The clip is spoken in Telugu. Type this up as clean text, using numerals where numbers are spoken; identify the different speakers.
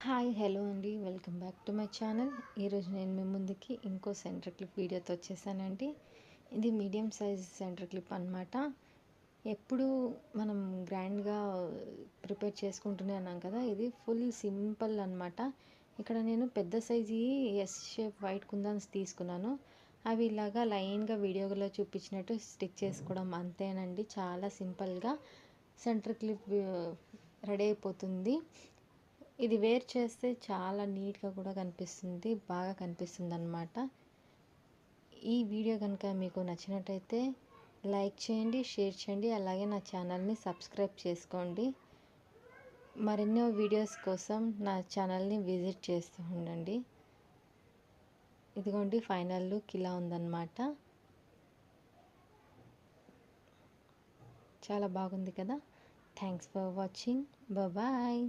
Speaker 1: హాయ్ హలో అండి, welcome back to my channel. ఈరోజు నేను మీ ముందుకి ఇంకో సెంటర్ క్లిప్ వీడియోతో వచ్చేసానండి. ఇది మీడియం సైజ్ సెంటర్ క్లిప్ అనమాట. ఎప్పుడు మనం గ్రాండ్గా ప్రిపేర్ చేసుకుంటూనే ఉన్నాం కదా, ఇది ఫుల్ సింపుల్ అనమాట. ఇక్కడ నేను పెద్ద సైజు ఎస్ షేప్ వైట్ కుందన్స్ తీసుకున్నాను. అవి ఇలాగా లైన్గా వీడియోలో చూపించినట్టు స్టిక్ చేసుకోవడం అంతేనండి. చాలా సింపుల్గా సెంటర్ క్లిప్ రెడీ అయిపోతుంది. ఇది వేర్ చేస్తే చాలా నీట్గా కూడా కనిపిస్తుంది, బాగా కనిపిస్తుంది అన్నమాట. ఈ వీడియో కనుక మీకు నచ్చినట్టయితే లైక్ చేయండి, షేర్ చేయండి, అలాగే నా ఛానల్ని సబ్స్క్రైబ్ చేసుకోండి. మరెన్నో వీడియోస్ కోసం నా ఛానల్ని విజిట్ చేస్తూ ఉండండి. ఇదిగోండి, ఫైనల్ లుక్ ఇలా ఉందన్నమాట. చాలా బాగుంది కదా. Thanks for watching. బాయ్.